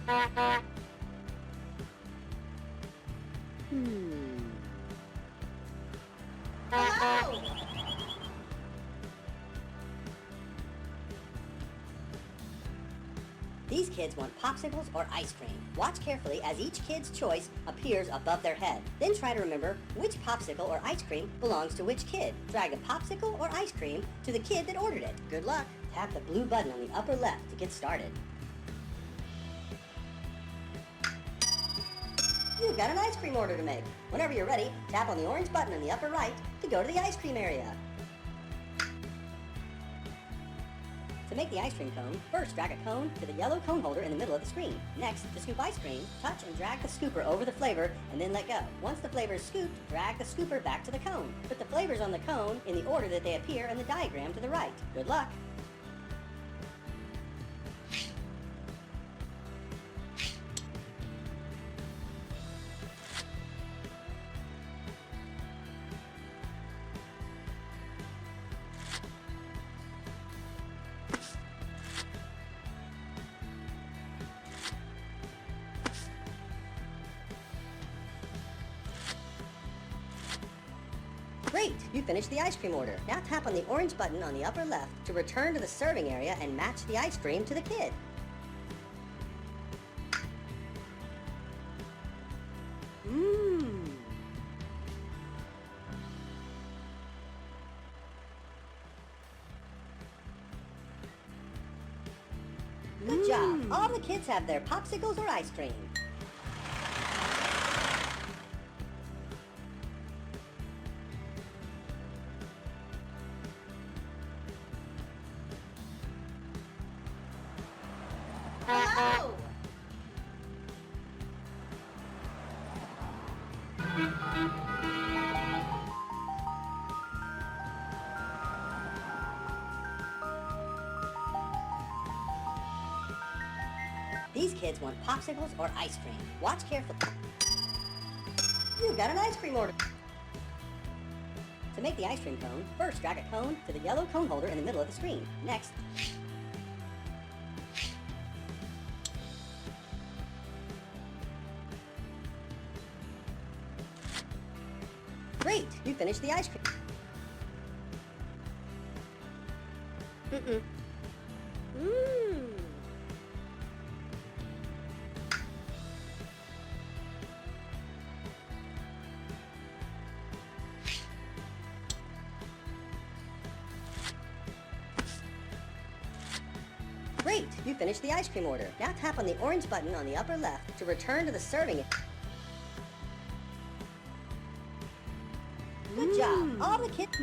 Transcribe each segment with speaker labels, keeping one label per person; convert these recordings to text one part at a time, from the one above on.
Speaker 1: Hello! These kids want popsicles or ice cream. Watch carefully as each kid's choice appears above their head. Then try to remember which popsicle or ice cream belongs to which kid. Drag the popsicle or ice cream to the kid that ordered it. Good luck. Tap the blue button on the upper left to get started. You've got an ice cream order to make. Whenever you're ready, tap on the orange button in the upper right to go to the ice cream area. To make the ice cream cone, first drag a cone to the yellow cone holder in the middle of the screen. Next, to scoop ice cream, touch and drag the scooper over the flavor and then let go. Once the flavor is scooped, drag the scooper back to the cone. Put the flavors on the cone in the order that they appear in the diagram to the right. Good luck! Great! You finished the ice cream order. Now tap on the orange button on the upper left to return to the serving area and match the ice cream to the kid. Good job! All the kids have their popsicles or ice cream. Hello! These kids want popsicles or ice cream. Watch carefully. You've got an ice cream order. To make the ice cream cone, first drag a cone to the yellow cone holder in the middle of the screen. Next, great! You finished the ice cream. Great! You finished the ice cream order. Now tap on the orange button on the upper left to return to the serving. Good job! All the kids...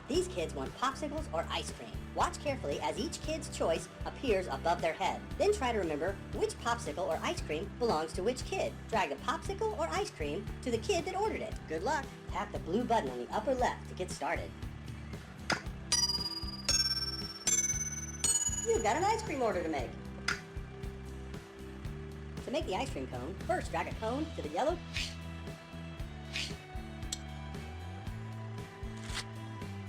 Speaker 1: These kids want popsicles or ice cream. Watch carefully as each kid's choice appears above their head. Then try to remember which popsicle or ice cream belongs to which kid. Drag the popsicle or ice cream to the kid that ordered it. Good luck! Tap the blue button on the upper left to get started. You've got an ice cream order to make. To make the ice cream cone, first drag a cone to the yellow...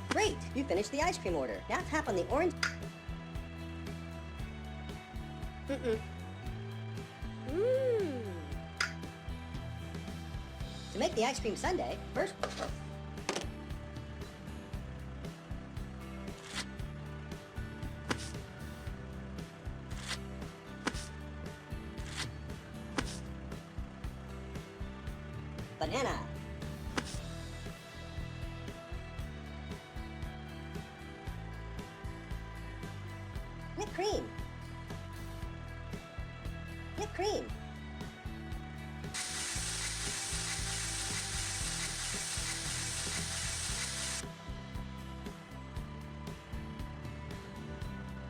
Speaker 1: Great! You finished the ice cream order. Now tap on the orange... To make the ice cream sundae, first... banana. Whipped cream. Whipped cream.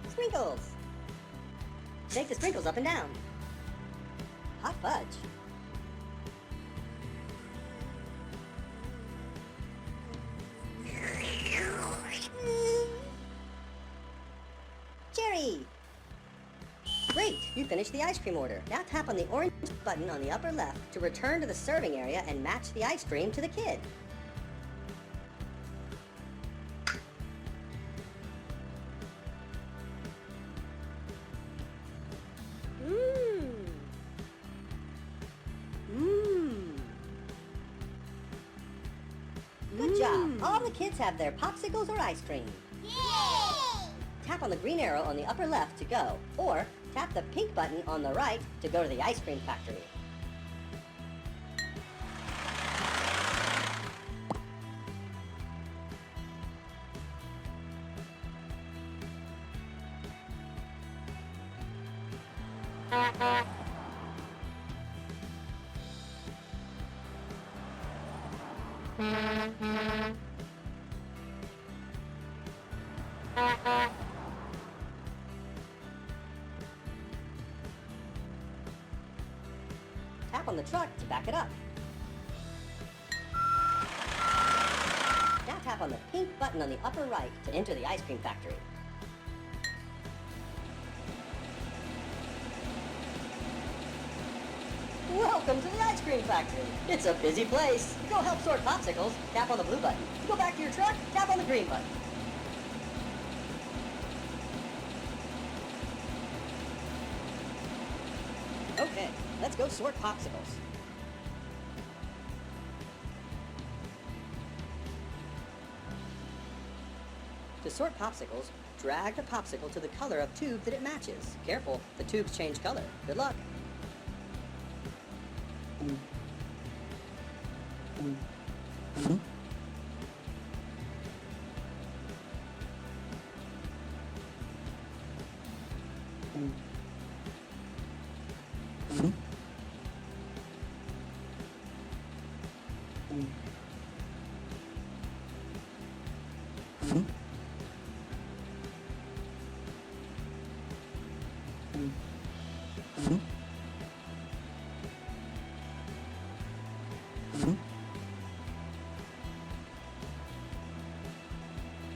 Speaker 1: Sprinkles. Shake the sprinkles up and down. Hot fudge. finished the ice cream order. Now tap on the orange button on the upper left to return to the serving area and match the ice cream to the kid. Good job. All the kids have their popsicles or ice cream.
Speaker 2: Yay!
Speaker 1: Tap on the green arrow on the upper left to go, or tap the pink button on the right to go to the ice cream factory. Tap on the truck to back it up. Now tap on the pink button on the upper right to enter the ice cream factory. Welcome to the ice cream factory. It's a busy place. To go help sort popsicles, tap on the blue button. To go back to your truck, tap on the green button. Okay, let's go sort popsicles. To sort popsicles, drag the popsicle to the color of tube that it matches. Careful, the tubes change color. Good luck.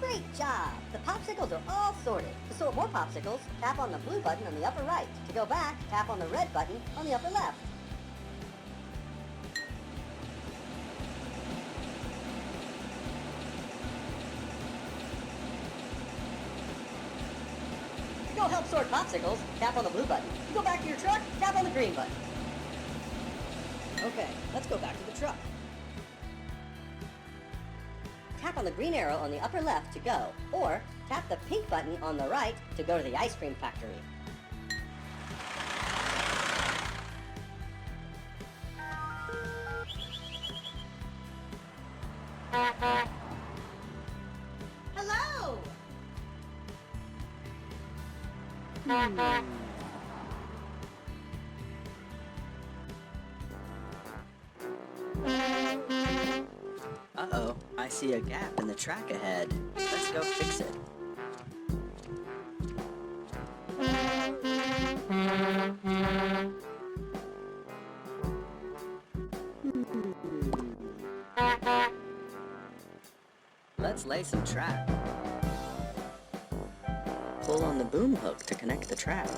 Speaker 1: Great job! The popsicles are all sorted. To sort more popsicles, tap on the blue button on the upper right. To go back, tap on the red button on the upper left. To go help sort popsicles, tap on the blue button. To go back to your truck, tap on the green button. Okay, let's go back to the truck. Tap on the green arrow on the upper left to go, or tap the pink button on the right to go to the ice cream factory. Hello!
Speaker 3: Uh-oh, I see a gap in the track ahead. Let's go fix it. Let's lay some track. Pull on the boom hook to connect the track.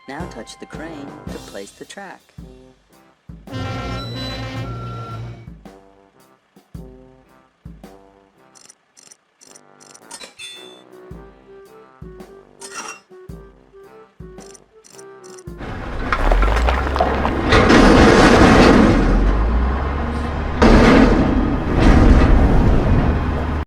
Speaker 3: Now touch the crane to place the track.